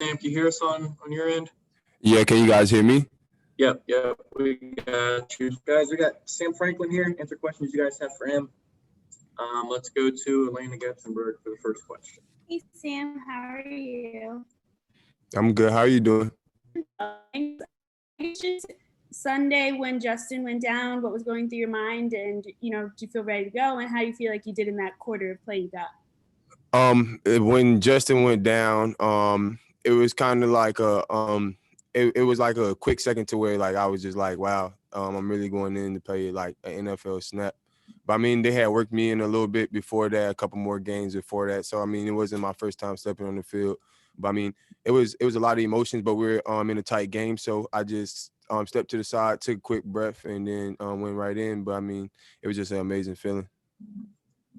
Sam, can you hear us on your end? Yeah, can you guys hear me? Yep, we got you. Guys, we got Sam Franklin here. Answer questions you guys have for him. Let's go to Elena Getzenberg for the first question. Hey Sam, how are you? I'm good. How are you doing? It's just Sunday when Justin went down, what was going through your mind, and do you feel ready to go, and how you feel like you did in that quarter of play you got? When Justin went down, it was kind of like it was like a quick second to where like I was just like, wow, I'm really going in to play like an NFL snap. But I mean, they had worked me in a little bit before that, a couple more games before that. So I mean, it wasn't my first time stepping on the field. But I mean, it was a lot of emotions, but we're in a tight game. So I just stepped to the side, took a quick breath, and then went right in. But I mean, it was just an amazing feeling.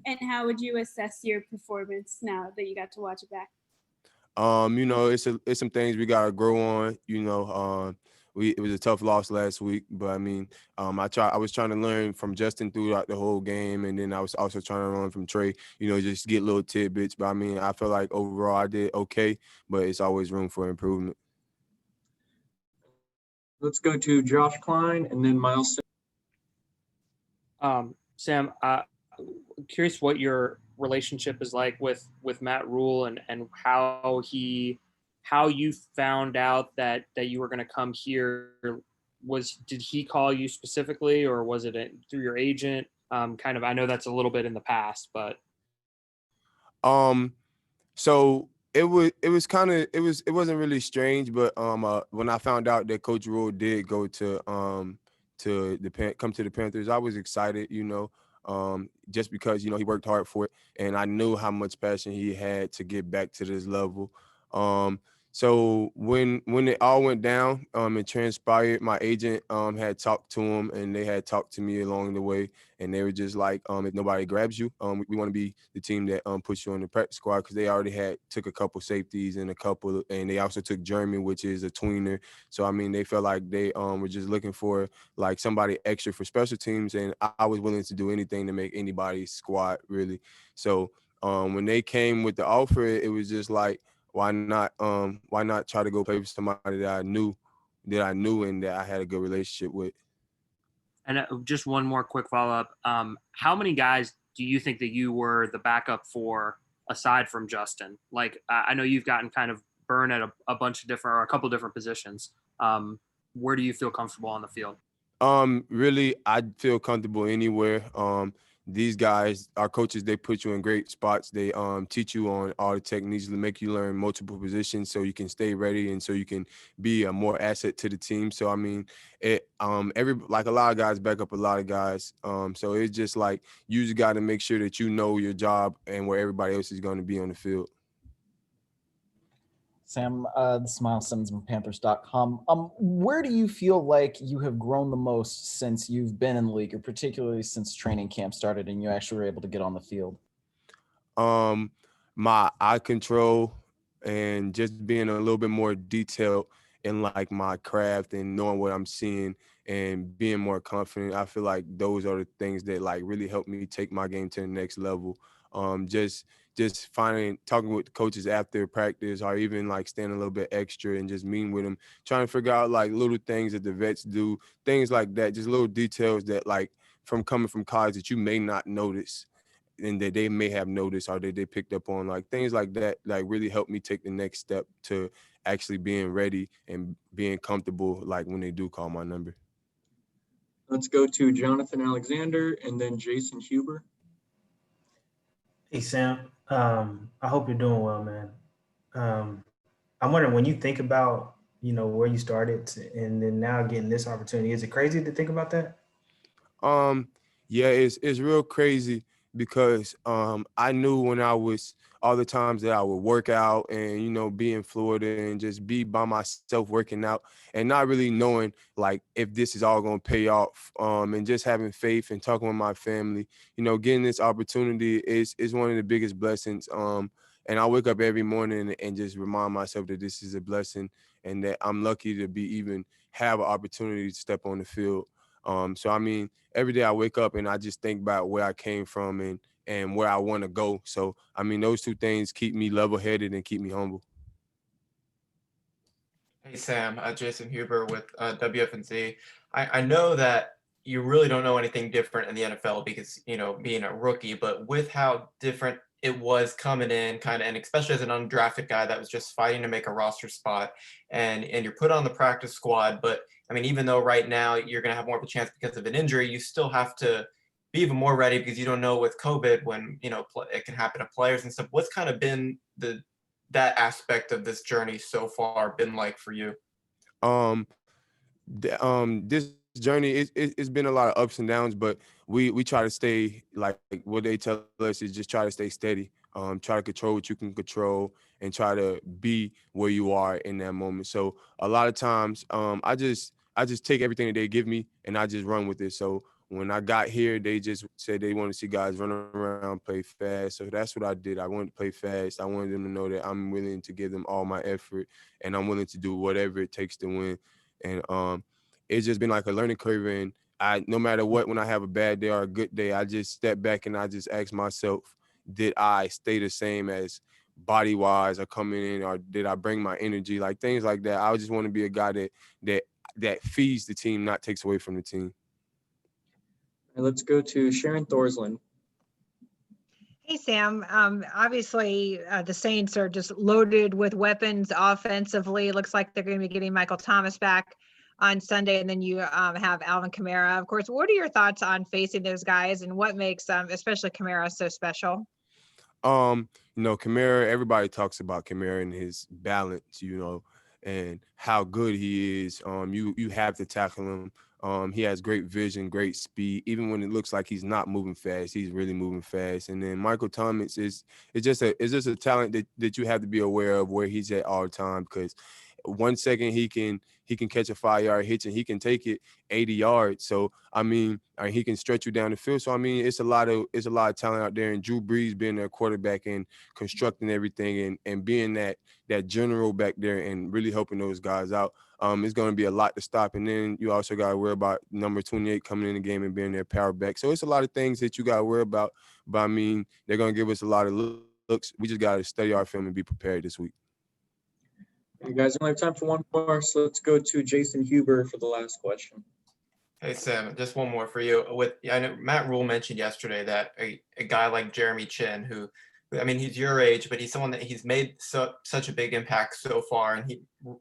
And how would you assess your performance now that you got to watch it back? It's some things we gotta grow on. It was a tough loss last week, but I mean, I was trying to learn from Justin throughout the whole game, and then I was also trying to learn from Trey. Just get little tidbits. But I mean, I feel like overall I did okay, but it's always room for improvement. Let's go to Josh Klein and then Miles. Sam, curious what your relationship is like with Matt Rule and how you found out that you were going to come here. Did he call you specifically, or was it through your agent? I know that's a little bit in the past, but so it wasn't really strange, but when I found out that Coach Rule did go come to the Panthers, I was excited, just because he worked hard for it, and I knew how much passion he had to get back to this level. So when it all went down, it transpired. My agent had talked to him, and they had talked to me along the way, and they were just like, if nobody grabs you, we want to be the team that puts you on the practice squad, because they already took a couple safeties and and they also took Jeremy, which is a tweener. So I mean, they felt like they were just looking for like somebody extra for special teams, and I was willing to do anything to make anybody's squad really. So when they came with the offer, it was just like, why not try to go play with somebody that I knew and that I had a good relationship with. and just one more quick follow up. How many guys do you think that you were the backup for aside from Justin? Like I know you've gotten kind of burned at a bunch of different or a couple different positions. Where do you feel comfortable on the field? Really, I feel comfortable anywhere. These guys, our coaches, they put you in great spots. They teach you on all the techniques to make you learn multiple positions so you can stay ready and so you can be a more asset to the team. So I mean, like a lot of guys back up a lot of guys. So it's just like you just got to make sure that you know your job and where everybody else is going to be on the field. Sam, this is Miles Simmons from Panthers.com. Where do you feel like you have grown the most since you've been in the league, or particularly since training camp started and you actually were able to get on the field? My eye control and just being a little bit more detailed in like my craft and knowing what I'm seeing and being more confident. I feel like those are the things that like really help me take my game to the next level. Just talking with the coaches after practice, or even like staying a little bit extra and just meeting with them, trying to figure out like little things that the vets do, things like that, just little details that like from coming from college that you may not notice and that they may have noticed or that they picked up on, like things like that, like really helped me take the next step to actually being ready and being comfortable, like when they do call my number. Let's go to Jonathan Alexander and then Jason Huber. Hey Sam, I hope you're doing well, man. I'm wondering, when you think about where you started and then now getting this opportunity, is it crazy to think about that? Yeah, it's real crazy because I knew when I was all the times that I would work out and be in Florida and just be by myself working out and not really knowing like if this is all gonna pay off, and just having faith and talking with my family, getting this opportunity is one of the biggest blessings. And I wake up every morning and just remind myself that this is a blessing and that I'm lucky to be even have an opportunity to step on the field. So I mean, every day I wake up and I just think about where I came from and where I want to go. So I mean, those two things keep me level-headed and keep me humble. Hey Sam, Jason Huber with WFNZ. I know that you really don't know anything different in the NFL because, being a rookie, but with how different it was coming in kind of, and especially as an undrafted guy that was just fighting to make a roster spot and you're put on the practice squad. But I mean, even though right now you're going to have more of a chance because of an injury, you still have to be even more ready because you don't know with COVID when, it can happen to players and stuff. What's kind of been that aspect of this journey so far been like for you? This journey it's been a lot of ups and downs, but we try to stay like what they tell us is just try to stay steady. Try to control what you can control and try to be where you are in that moment. So a lot of times I just take everything that they give me and I just run with it. So when I got here, they just said they want to see guys run around, play fast. So that's what I did. I wanted to play fast. I wanted them to know that I'm willing to give them all my effort and I'm willing to do whatever it takes to win. And it's just been like a learning curve. And no matter what, when I have a bad day or a good day, I just step back and I just ask myself, did I stay the same as body wise or coming in, or did I bring my energy? Like things like that. I just want to be a guy that feeds the team, not takes away from the team. And let's go to Sharon Thorsland. Hey, Sam. Obviously, the Saints are just loaded with weapons offensively. It looks like they're going to be getting Michael Thomas back on Sunday, and then you have Alvin Kamara. Of course, what are your thoughts on facing those guys, and what makes especially Kamara so special? Kamara, everybody talks about Kamara and his balance, and how good he is. You have to tackle him. He has great vision, great speed. Even when it looks like he's not moving fast, he's really moving fast. And then Michael Thomas is just a talent that you have to be aware of where he's at all the time, because 1 second he can catch a 5-yard hitch and he can take it 80 yards. So he can stretch you down the field. So it's a lot of talent out there. And Drew Brees being their quarterback and constructing everything and being that general back there and really helping those guys out. It's going to be a lot to stop. And then you also got to worry about number 28 coming in the game and being their power back. So it's a lot of things that you got to worry about. But they're going to give us a lot of looks. We just got to study our film and be prepared this week. You guys only have time for one more, so let's go to Jason Huber for the last question. Hey Sam, just one more for you. I know Matt Rule mentioned yesterday that a guy like Jeremy Chin, who he's your age, but he's someone that he's made such a big impact so far. And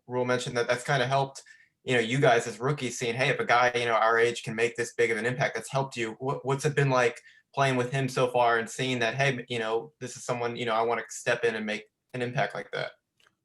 Rule mentioned that that's kind of helped, you guys as rookies, seeing, hey, if a guy, our age can make this big of an impact, that's helped you. What's it been like playing with him so far and seeing that, hey, this is someone, I want to step in and make an impact like that?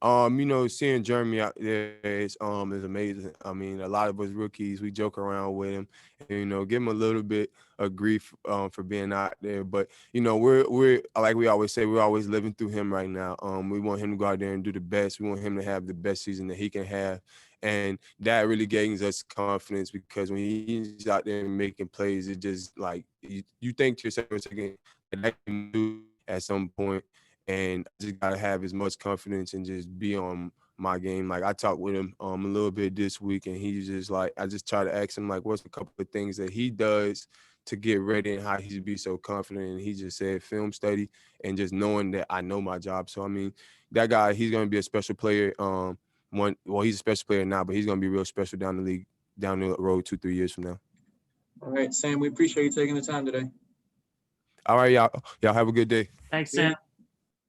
Seeing Jeremy out there is amazing. A lot of us rookies, we joke around with him and, give him a little bit of grief for being out there. But, we're like we always say, we're always living through him right now. We want him to go out there and do the best. We want him to have the best season that he can have. And that really gains us confidence, because when he's out there making plays, it just like you think to yourself, again, that can do at some point. And I just gotta have as much confidence and just be on my game. Like I talked with him a little bit this week, and he's just like, I just try to ask him like, what's a couple of things that he does to get ready and how he be so confident. And he just said film study and just knowing that I know my job. So that guy, he's gonna be a special player. He's a special player now, but he's gonna be real special down the road 2-3 years from now. All right, Sam, we appreciate you taking the time today. All right, y'all have a good day. Thanks, Sam.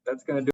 That's going to do